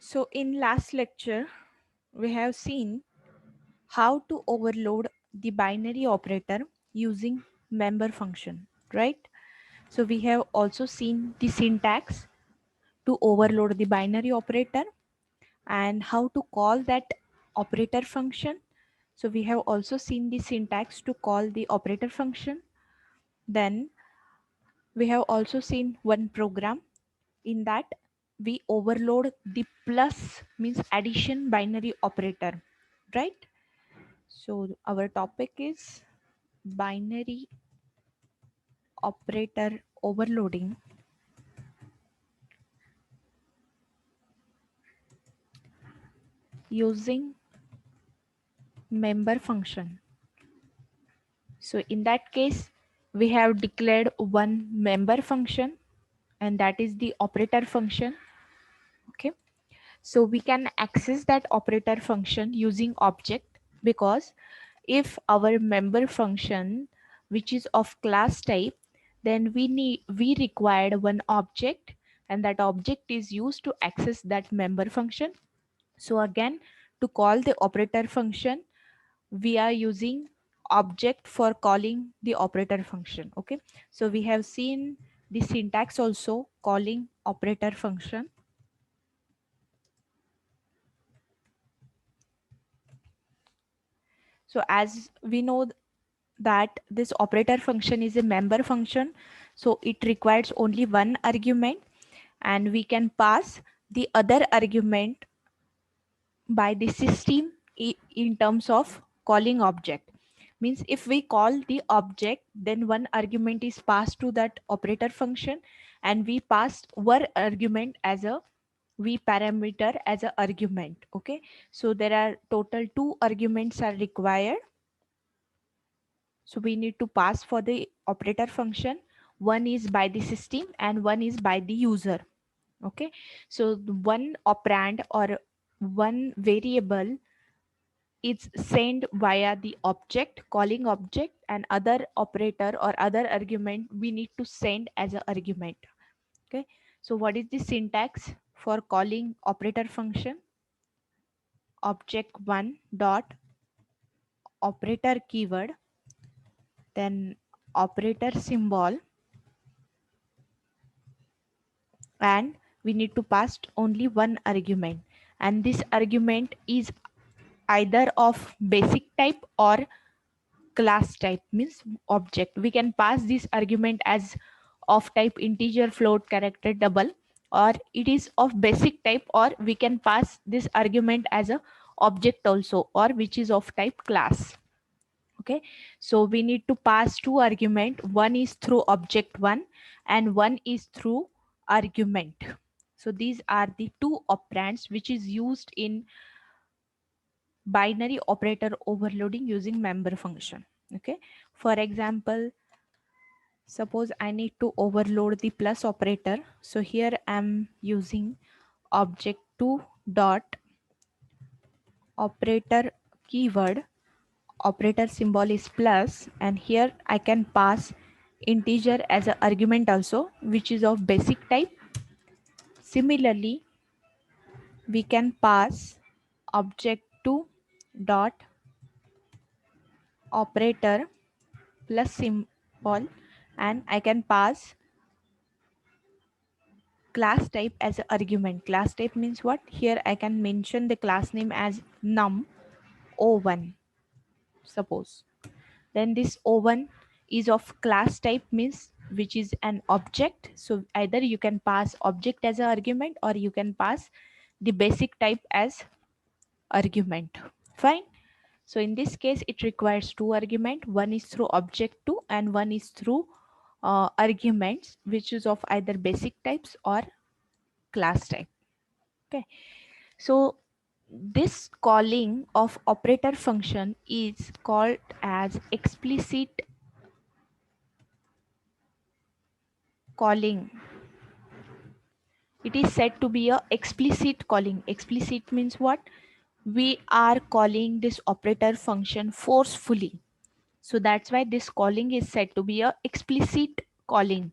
So in last lecture, we have seen how to overload the binary operator using member function, right? So we have also seen the syntax to overload the binary operator and how to call that operator function. So we have also seen the syntax to call the operator function. Then we have also seen one program in that we overload the plus means addition binary operator, right? So our topic is binary operator overloading using member function. So in that case, we have declared one member function and that is the operator function. Okay. So we can access that operator function using object because if our member function which is of class type, then we required one object and that object is used to access that member function. So again, to call the operator function, we are using object for calling the operator function. Okay, so we have seen the syntax also calling operator function. So as we know that this operator function is a member function, so it requires only one argument and we can pass the other argument by the system in terms of calling object. Means if we call the object, then one argument is passed to that operator function and we passed one argument as a v parameter as a argument. Okay, so there are total two arguments are required. So we need to pass for the operator function. One is by the system and one is by the user. Okay, so the one operand or one variable is sent via the object calling object and other operator or other argument we need to send as an argument. Okay, so what is the syntax for calling operator function? Object one dot operator keyword, then operator symbol, and we need to pass only one argument, and this argument is either of basic type or class type means object. We can pass this argument as of type integer, float, character, double, or it is of basic type, or we can pass this argument as a object also, or which is of type class. Okay, so we need to pass two argument. One is through object one and one is through argument. So these are the two operands which is used in binary operator overloading using member function. Okay, for example, suppose I need to overload the plus operator. So here I'm using object 2 dot operator keyword, operator symbol is plus, and here I can pass integer as an argument also which is of basic type. Similarly, we can pass object 2 dot operator plus symbol and I can pass class type as an argument. Class type means what? Here I can mention the class name as num o1 suppose. Then this o1 is of class type means which is an object. So either you can pass object as an argument or you can pass the basic type as argument. Fine. So in this case, it requires two argument. One is through object 2 and one is through arguments which is of either basic types or class type. Okay. So this calling of operator function is called as explicit calling. It is said to be a explicit calling. Explicit means what? We are calling this operator function forcefully. So that's why this calling is said to be a explicit calling.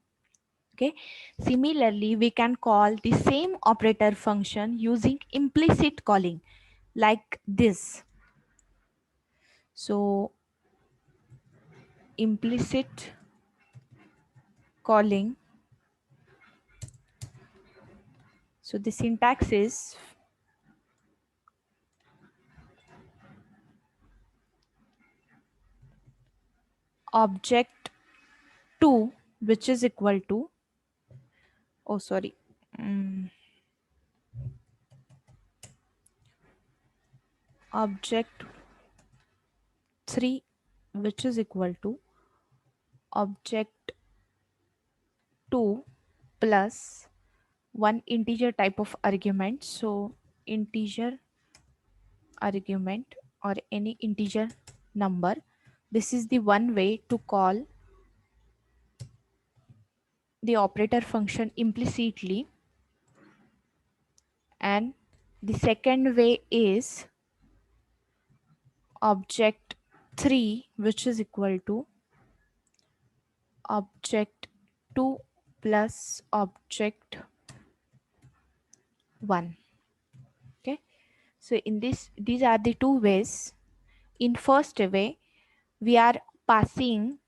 Okay. Similarly, we can call the same operator function using implicit calling like this. So implicit calling. So the syntax is object 2, which is equal to, oh sorry, object 3, which is equal to object 2 plus one integer type of argument. So integer argument or any integer number. This is the one way to call the operator function implicitly, and the second way is object 3, which is equal to object 2 plus object 1. Okay, so in this, these are the two ways. In first way, we are passing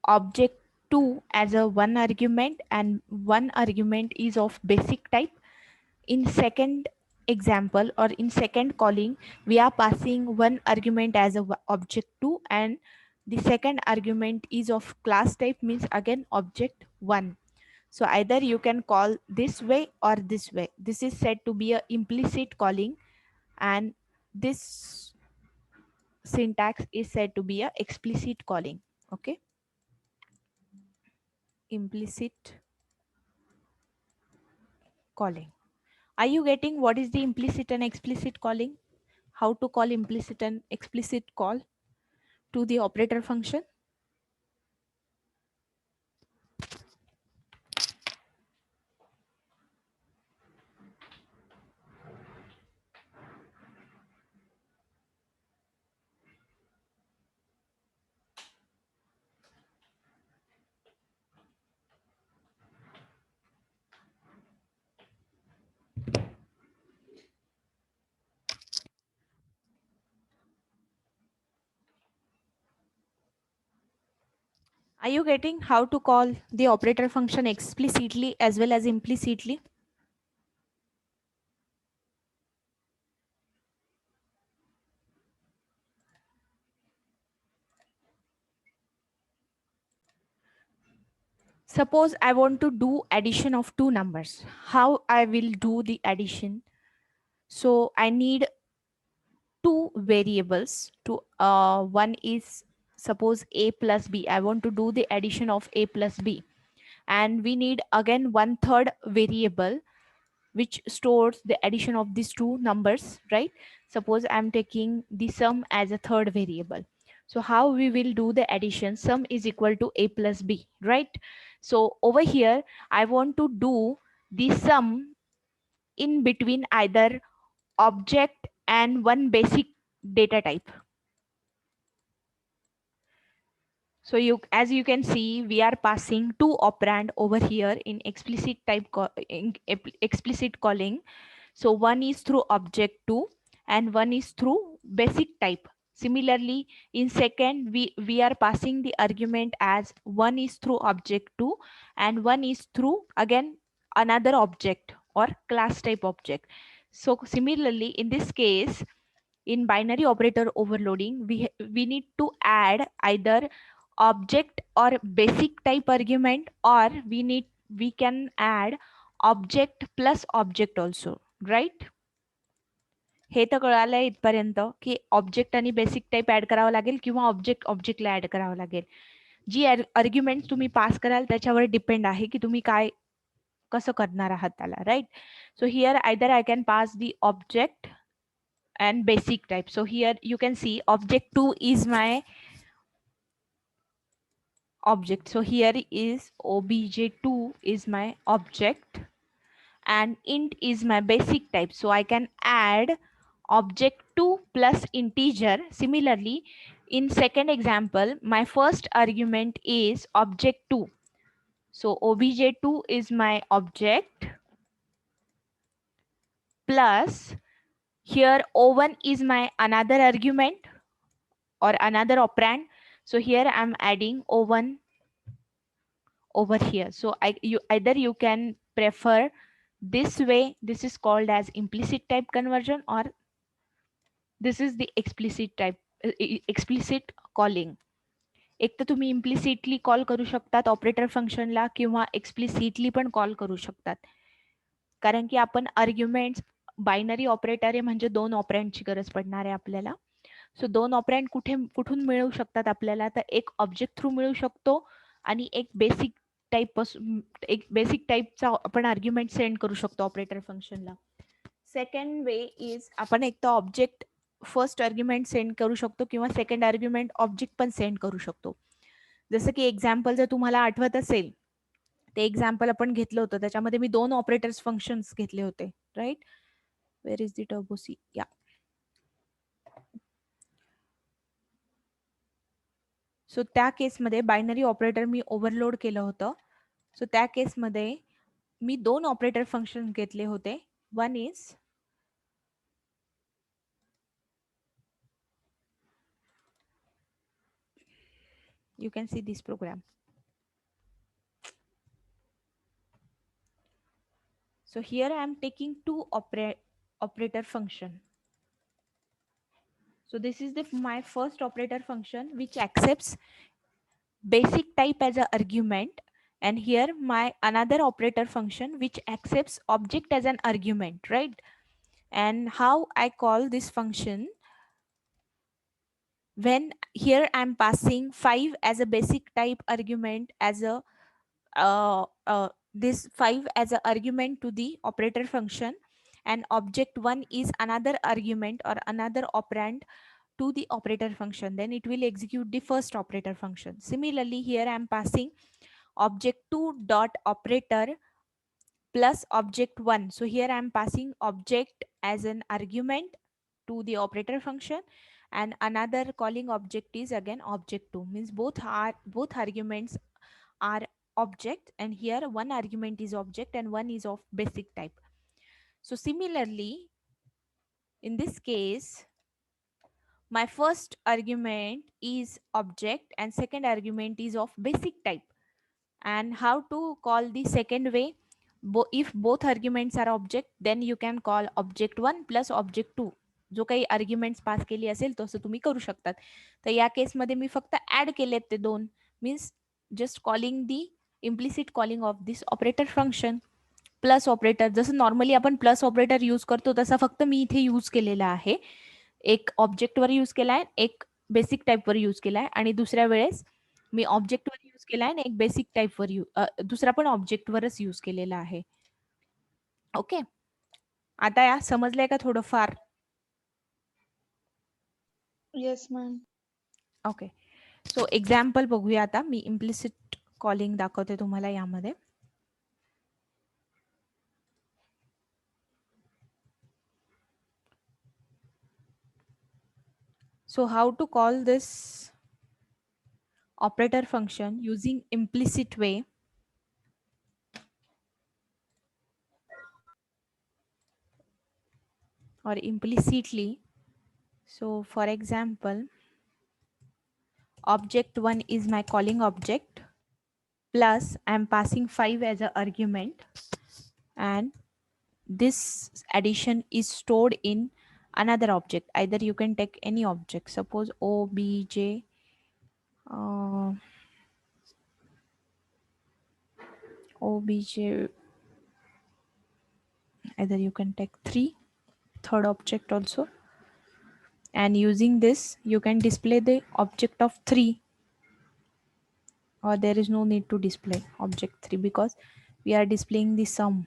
object 2 as a one argument, and one argument is of basic type. In second example, or in second calling, we are passing one argument as a object 2, and the second argument is of class type, means again object 1. So either you can call this way or this way. This is said to be a implicit calling, and this syntax is said to be a explicit calling. Okay, implicit calling. Are you getting what is the implicit and explicit calling? How to call implicit and explicit call to the operator function? Are you getting how to call the operator function explicitly as well as implicitly? Suppose I want to do addition of two numbers. How I will do the addition? So I need two variables to one is, suppose a plus b. I want to do the addition of a plus b, and we need again one third variable which stores the addition of these two numbers, right? Suppose I'm taking the sum as a third variable. So how we will do the addition? Sum is equal to a plus b, right? So over here I want to do the sum in between either object and one basic data type. So you, as you can see, we are passing two operand over here in explicit type explicit calling. So one is through object 2 and one is through basic type. Similarly, in second, we are passing the argument as one is through object 2 and one is through again another object or class type object. So similarly, in this case, in binary operator overloading, we need to add either object or basic type argument, or we can add object plus object also, right? हे तर कळालंय इथपर्यंत की object आणि basic type add करावं लागेल किंवा object ऑब्जेक्टला add करावं लागेल. जी आर्ग्युमेंट तुम्ही पास कराल त्याच्यावर डिपेंड आहे की तुम्ही काय कसं करणार आहात त्याला, right? So here either I can pass the object and basic type. So here you can see object 2 is my object. So here is obj2 is my object and int is my basic type. So I can add object 2 plus integer. Similarly, in second example, my first argument is object 2. So obj2 is my object plus here o1 is my another argument or another operand. So here I'm adding o1 over here. So either you can prefer this way, this is called as implicit type conversion, or this is the explicit type explicit calling. एक तर तुम्ही implicitly call करू शकतात operator फंक्शनला किंवा explicitly पण call करू शकतात. कारण की आपण आर्ग्युमेंट्स बायनरी ऑपरेटर आहे म्हणजे दोन ऑपरँडची गरज पडणार आहे आपल्याला. सो दोन ऑपरँड कुठून मिळू शकतात आपल्याला, तर एक ऑब्जेक्ट थ्रू मिळू शकतो आणि एक बेसिक टाईपचा आपण आर्ग्युमेंट सेंड करू शकतो ऑपरेटर फंक्शनला. सेकंड वे इज आपण एक तर ऑब्जेक्ट फर्स्ट आर्ग्युमेंट सेंड करू शकतो किंवा सेकंड आर्ग्युमेंट ऑब्जेक्ट पण सेंड करू शकतो. जसं की एक्झाम्पल जर तुम्हाला आठवत असेल, ते एक्झाम्पल आपण घेतलं होतं त्याच्यामध्ये मी दोन ऑपरेटर्स फंक्शन्स घेतले होते, right. Where is the turbo C, yeah. So त्या केसमध्ये बायनरी ऑपरेटर मी ओव्हरलोड केलं होतं. सो त्या केसमध्ये मी दोन ऑपरेटर फंक्शन घेतले होते. One is you can see this program. So here I am taking two operator function. So this is my first operator function which accepts basic type as an argument, and here my another operator function which accepts object as an argument, right? And how I call this function, when here I'm passing 5 as a basic type argument as a this 5 as an argument to the operator function, and object 1 is another argument or another operand to the operator function, then it will execute the first operator function. Similarly here I am passing object 2 dot operator plus object 1. So here I am passing object as an argument to the operator function, and another calling object is again object 2. Means both arguments are object, and here one argument is object and one is of basic type. So similarly in this case my first argument is object and second argument is of basic type. And how to call the second way, if both arguments are object then you can call object 1 plus object 2. जो काही arguments पास केली असेल तसं तुम्ही करू शकतात. तर या केसमध्ये मी फक्त ऍड केलेत ते दोन, means just calling the implicit calling of this operator function. Plus operator जसं नॉर्मली आपण प्लस ऑपरेटर यूज करतो तसा फक्त मी इथे यूज केलेला आहे. एक ऑब्जेक्टवर यूज केलाय, एक बेसिक टाईपवर यूज केलाय, आणि दुसऱ्या वेळेस मी ऑब्जेक्टवर यूज केलाय आणि एक बेसिक टाईपवर दुसरा पण ऑब्जेक्टवरच यूज केलेला आहे. ओके, आता या समजलंय का थोडंफार? Yes ma'am. ओके, सो एक्झाम्पल बघूया आता. मी इम्प्लिसिट कॉलिंग दाखवते तुम्हाला यामध्ये. So how to call this operator function using implicit way? Or implicitly. So for example, object 1 is my calling object plus I'm passing 5 as an argument, and this addition is stored in another object. Either you can take any object, suppose obj obj, either you can take third object also, and using this you can display the object of 3, or there is no need to display object 3 because we are displaying the sum.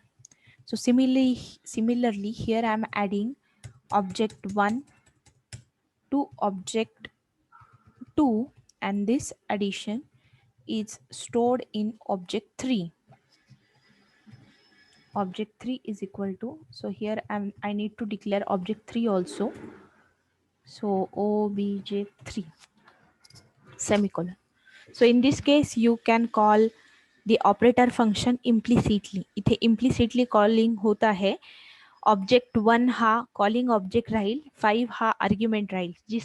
So similarly here I am adding object 1 to object 2, and this addition is stored in object 3. Object 3 is equal to, so here I need to declare object 3 also. So obj3 semicolon. So in this case you can call the operator function implicitly. इथे implicitly calling होत आहे. Object 1 हा calling object राहील, 5 हा argument राहील. जी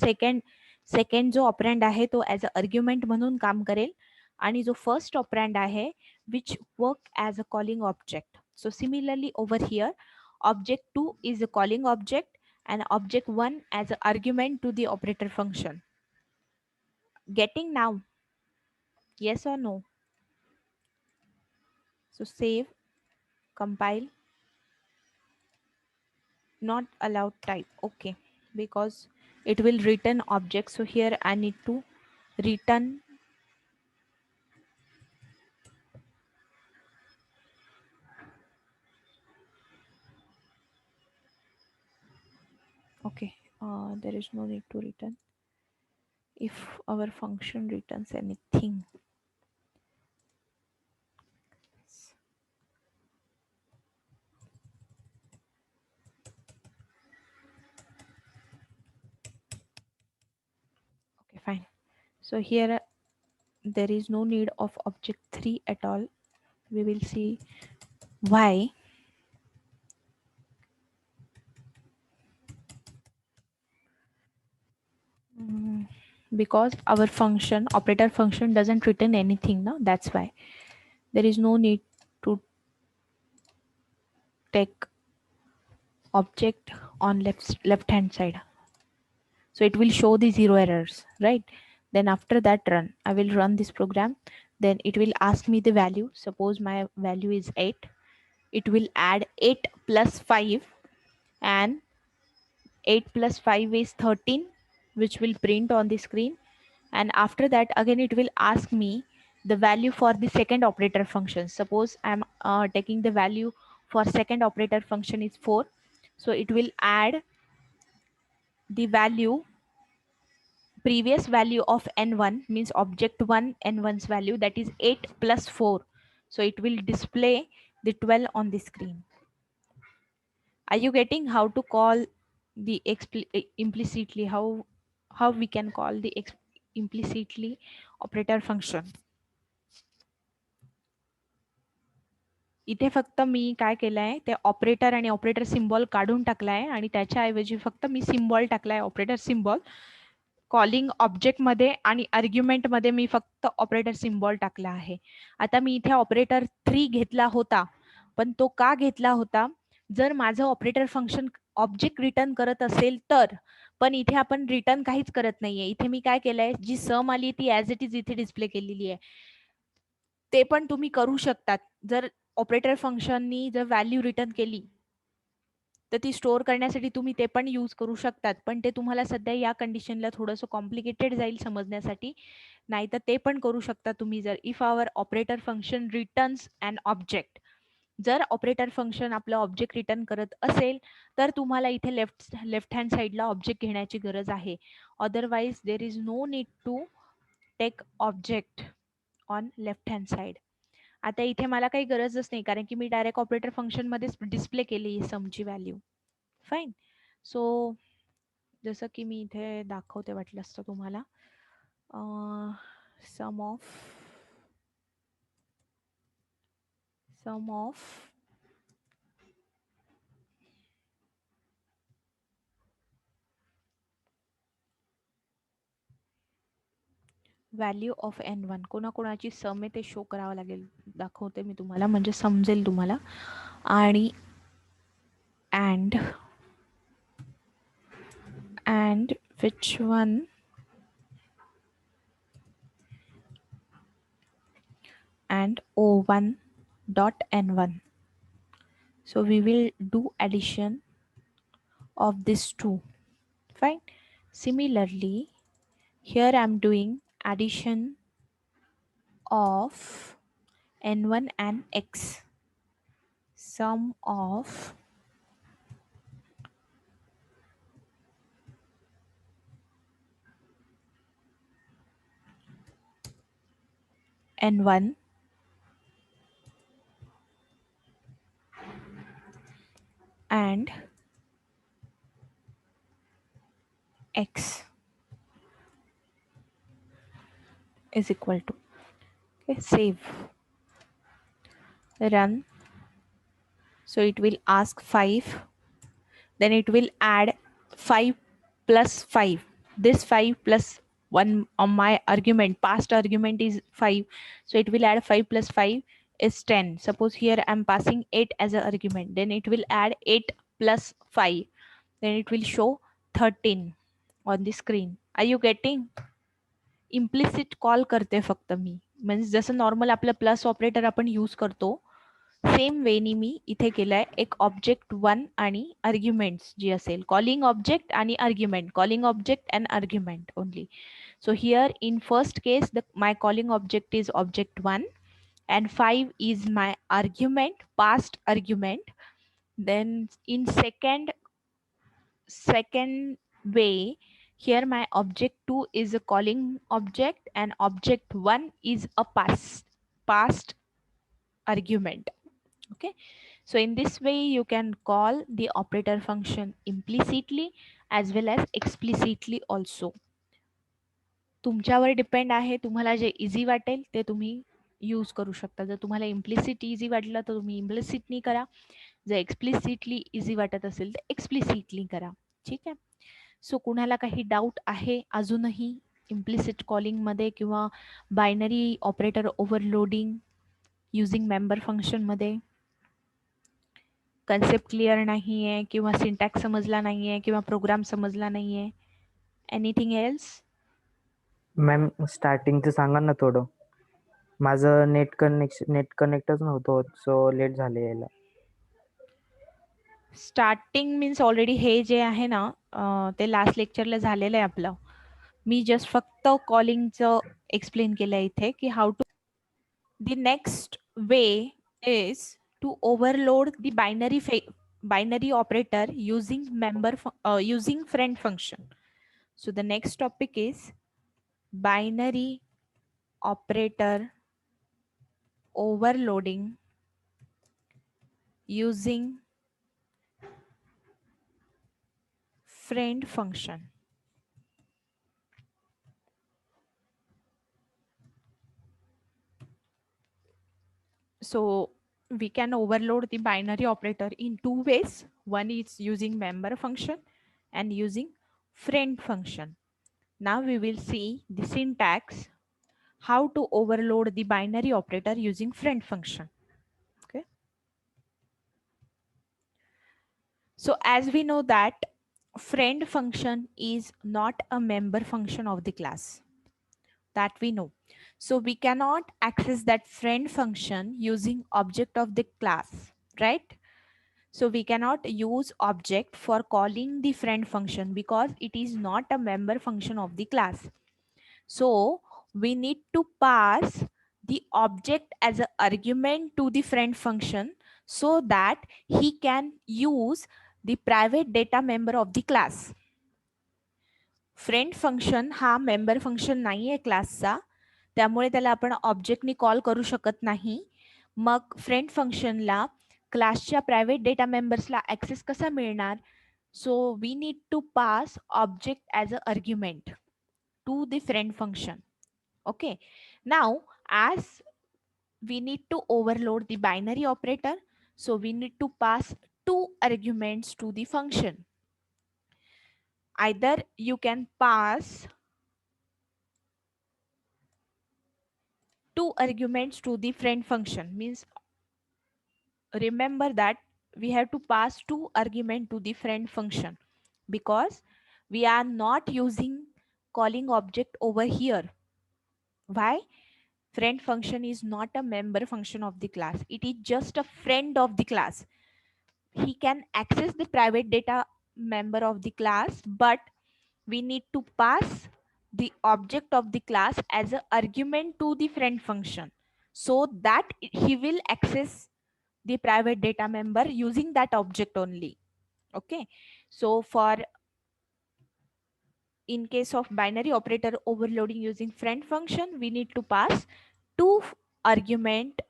second जो ऑपरँड आहे तो as a argument म्हणून काम करेल आणि जो फर्स्ट ऑपरँड आहे which work as a calling object. So similarly over here object 2 is a calling object and object 1 as an argument to the operator function. Getting now? Yes or no? So save, compile, not allowed type. Okay, because it will return object. So here I need to return. Okay, there is no need to return if our function returns anything. Okay, fine. So here there is no need of object 3 at all. We will see why. Because our function operator function doesn't return anything now, that's why there is no need to take object on left hand side. So it will show the 0 errors, right? Then after that I will run this program. Then it will ask me the value. Suppose my value is 8. It will add 8 plus 5, and 8 plus 5 is 13, which will print on the screen. And after that again it will ask me the value for the second operator function. Suppose I'm taking the value for second operator function is 4. So it will add the value, previous value of n1, means object 1 n1's value, that is 8 plus 4. So it will display the 12 on the screen. Are you getting how to call the implicitly, how we can call the implicitly operator function? इथे फक्त मी काय केलंय, ते operator आणि operator symbol काढून टाकलाय आणि त्याच्याऐवजी फक्त मी सिम्बॉल टाकलाय, ऑपरेटर सिम्बॉल. कॉलिंग ऑब्जेक्ट मध्ये आणि आर्ग्युमेंट मध्ये मी फक्त ऑपरेटर सिम्बॉल टाकला आहे. आता मी इथे ऑपरेटर 3 घेतला होता, पण तो का घेतला होता, जर माझं ऑपरेटर फंक्शन ऑब्जेक्ट रिटर्न करत असेल तर. पण इथे आपण रिटर्न काहीच करत नाहीये. इथे मी काय केलंय, जी सम आली ती ऍज इट इज इथे डिस्प्ले केलेली आहे. ते पण तुम्ही करू शकतात. जर ऑपरेटर फंक्शननी जर व्हॅल्यू रिटर्न केली तर ती स्टोअर करण्यासाठी तुम्ही ते पण यूज करू शकतात. पण ते तुम्हाला सध्या या कंडिशनला थोडंसं कॉम्प्लिकेटेड जाईल समजण्यासाठी. नाहीतर ते पण करू शकता तुम्ही, जर if our operator function returns an object. जर ऑपरेटर फंक्शन आपलं ऑब्जेक्ट रिटर्न करत असेल तर तुम्हाला इथे लेफ्ट हँड साईडला ऑब्जेक्ट घेण्याची गरज आहे. Otherwise there is no need to take object on left hand side. आता इथे मला काही गरजच नाही, कारण की मी डायरेक्ट ऑपरेटर फंक्शन मध्येच डिस्प्ले केली समची व्हॅल्यू. फाईन. सो जसं की मी इथे दाखवते वाटलं असतं तुम्हाला, सम ऑफ व्हॅल्यू ऑफ n1, कोणाकोणाची सम आहे ते शो करावं लागेल, दाखवते मी तुम्हाला म्हणजे समजेल तुम्हाला. आणि and which one and o1 dot n1. So we will do addition of these two. Fine. Similarly, here I'm doing addition of n1 and x. Sum of n1 and x is equal to, okay, save. run. So it will ask 5, then it will add 5 plus 5. This 5 plus 1 on my argument, past argument is 5. So it will add 5 plus 5 is 10. Suppose here I'm passing 8 as an argument. Then it will add 8 plus 5. Then it will show 13 on the screen. Are you getting? Implicit call करते फक्त मी, म्हणजे जसं normal आपलं plus operator आपण use करतो same वेनी मी इथे केलंय एक ऑब्जेक्ट 1 आणि आर्ग्युमेंट्स जी असेल कॉलिंग ऑब्जेक्ट आणि argument calling object and argument only. So here in first case my calling object is object 1 and 5 is my argument, past argument. Then in second way, here my object 2 is a calling object and object 1 is a past argument. Okay, so in this way you can call the operator function implicitly as well as explicitly also. तुमच्यावर depend आहे, तुम्हाला जे easy वाटेल ते तुम्ही use करू शकता. जर तुम्हाला इम्प्लिसिट इझी वाटलं तर तुम्ही इम्प्लिसिटली करा, जर एक्सप्लिसिटली इझी वाटत असेल तर एक्सप्लिसिटली करा. ठीक आहे. सो कुणाला काही डाऊट आहे अजूनही इम्प्लिसिट कॉलिंगमध्ये किंवा binary operator overloading using member फंक्शनमध्ये कन्सेप्ट क्लिअर नाही आहे किंवा सिंटॅक्स समजला नाही आहे किंवा प्रोग्राम समजला नाही आहे? Anything else? मॅम स्टार्टिंगचं सांगा ना थोडं. माझं नेट कनेक्टच नव्हतं होत, सो लेट झाले यायला. स्टार्टिंग मीन्स ऑलरेडी हे जे आहे ना ते लास्ट लेक्चरला झालेलं आहे आपलं. मी जस्ट फक्त कॉलिंगचं एक्सप्लेन केलं इथे की how to. The next way is to overload the binary operator using friend function. So the next topic is binary operator overloading using friend function. So we can overload the binary operator in two ways. One is using member function and using friend function. Now we will see the syntax how to overload the binary operator using friend function. Okay. So as we know that friend function is not a member function of the class, that we know. So we cannot access that friend function using object of the class, right? So we cannot use object for calling the friend function because it is not a member function of the class. So we need to pass the object as an argument to the friend function so that he can use the private data member of the class. Friend function हा member function नाही आहे क्लासचा, त्यामुळे त्याला आपण ऑब्जेक्टनी call करू शकत नाही. मग फ्रेंड फंक्शनला क्लासच्या प्रायव्हेट डेटा मेंबर्सला ऍक्सेस कसा मिळणार? So we need to pass object as a argument to the friend function. Okay, now as we need to overload the binary operator, so we need to pass two arguments to the function. Either you can pass two arguments to the friend function, means remember that we have to pass two argument to the friend function because we are not using calling object over here. Why? Friend function is not a member function of the class, it is just a friend of the class. He can access the private data member of the class, but we need to pass the object of the class as an argument to the friend function so that he will access the private data member using that object only. Okay, so for in case of binary operator overloading using friend function, we need to pass two argument.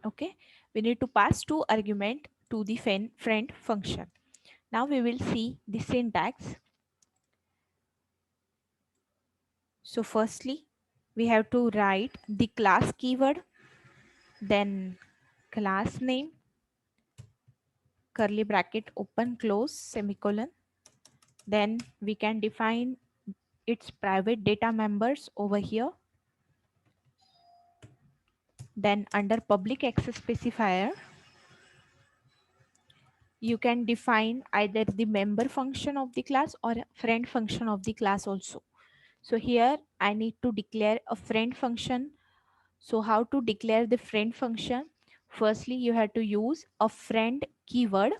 Okay, we need to pass two argument to the friend function. Now we will see the syntax. So firstly we have to write the class keyword, then class name, curly bracket open close semicolon. Then we can define its private data members over here. Then under public access specifier, you can define either the member function of the class or a friend function of the class also. So here I need to declare a friend function. So how to declare the friend function? Firstly, you have to use a friend keyword.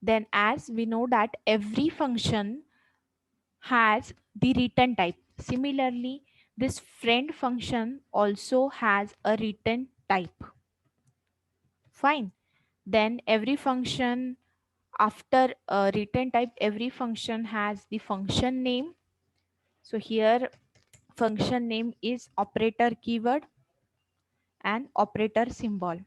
Then as we know that every function has the return type. Similarly, this friend function also has a return type. Fine. Then every function after a return type, every function has the function name. So here function name is operator keyword and operator symbol.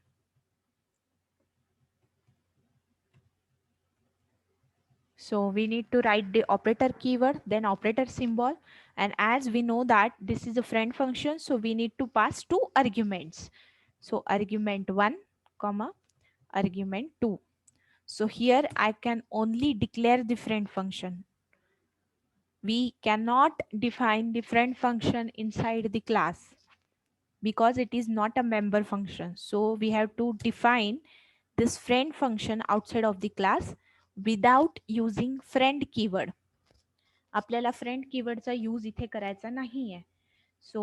So we need to write the operator keyword, then operator symbol. And as we know that this is a friend function, so we need to pass two arguments. So argument 1, comma, argument 2. So here I can only declare the friend function. We cannot define the friend function inside the class because it is not a member function. So we have to define this friend function outside of the class without using friend keyword. आपल्याला friend कीवर्डचा use इथे करायचा नाहीये. So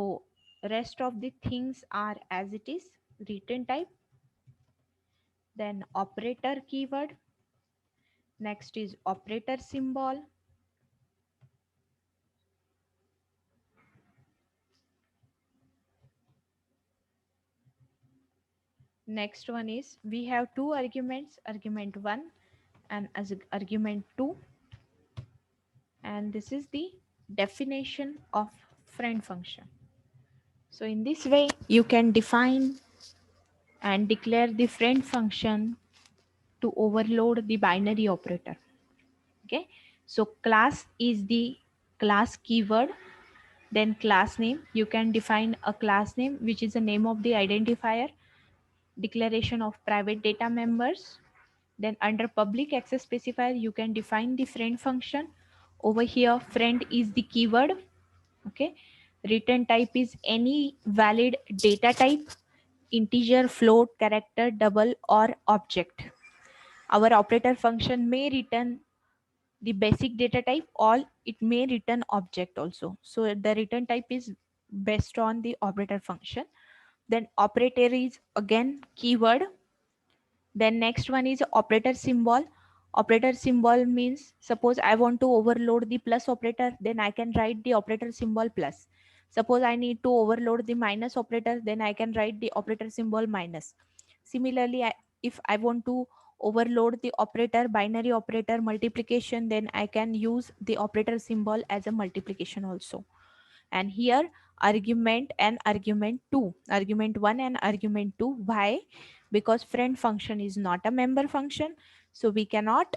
rest of the things are as it is. Return type, then operator keyword, next is operator symbol, next one is we have two arguments, argument 1 and as argument 2, and this is the definition of friend function. So in this way you can define and declare the friend function to overload the binary operator. Okay, so class is the class keyword, then class name. You can define a class name which is the name of the identifier, declaration of private data members. Then under public access specifier you can define the friend function. Over here friend is the keyword. Okay, return type is any valid data type, integer, float, character, double or object. Our operator function may return the basic data type or it may return object also. So the return type is based on the operator function. Then operator is again keyword. Then next one is operator symbol. Operator symbol means suppose I want to overload the plus operator, then I can write the operator symbol plus. Suppose I need to overload the minus operator, then I can write the operator symbol minus. Similarly, if I want to overload the operator binary operator multiplication, then I can use the operator symbol as a multiplication also. And here argument and argument 2, argument 1 and argument 2. Why? Because friend function is not a member function, so we cannot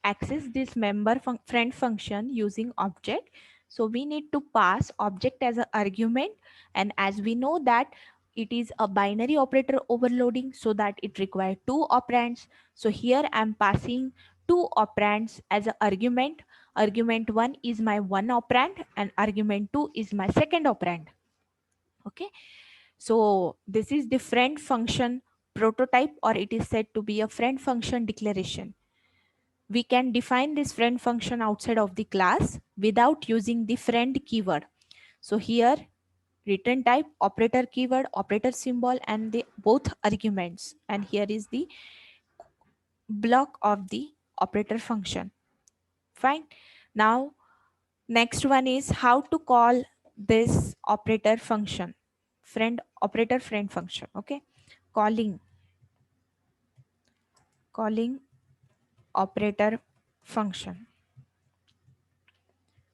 access this friend function using object. So we need to pass object as an argument, and as we know that it is a binary operator overloading, so that it requires two operands. So here I'm passing two operands as an argument. Argument 1 is my one operand and argument 2 is my second operand. Okay, so this is the friend function prototype, or it is said to be a friend function declaration. We can define this friend function outside of the class without using the friend keyword. So here return type, operator keyword, operator symbol and the both arguments, and here is the block of the operator function. Fine. Now next one is how to call this operator function, friend operator friend function. Okay, calling operator function.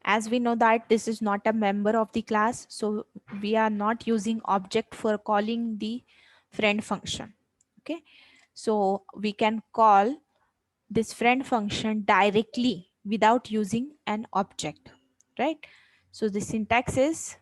As we know that this is not a member of the class, so we are not using object for calling the friend function. Okay, so we can call this friend function directly without using an object, right? So the syntax is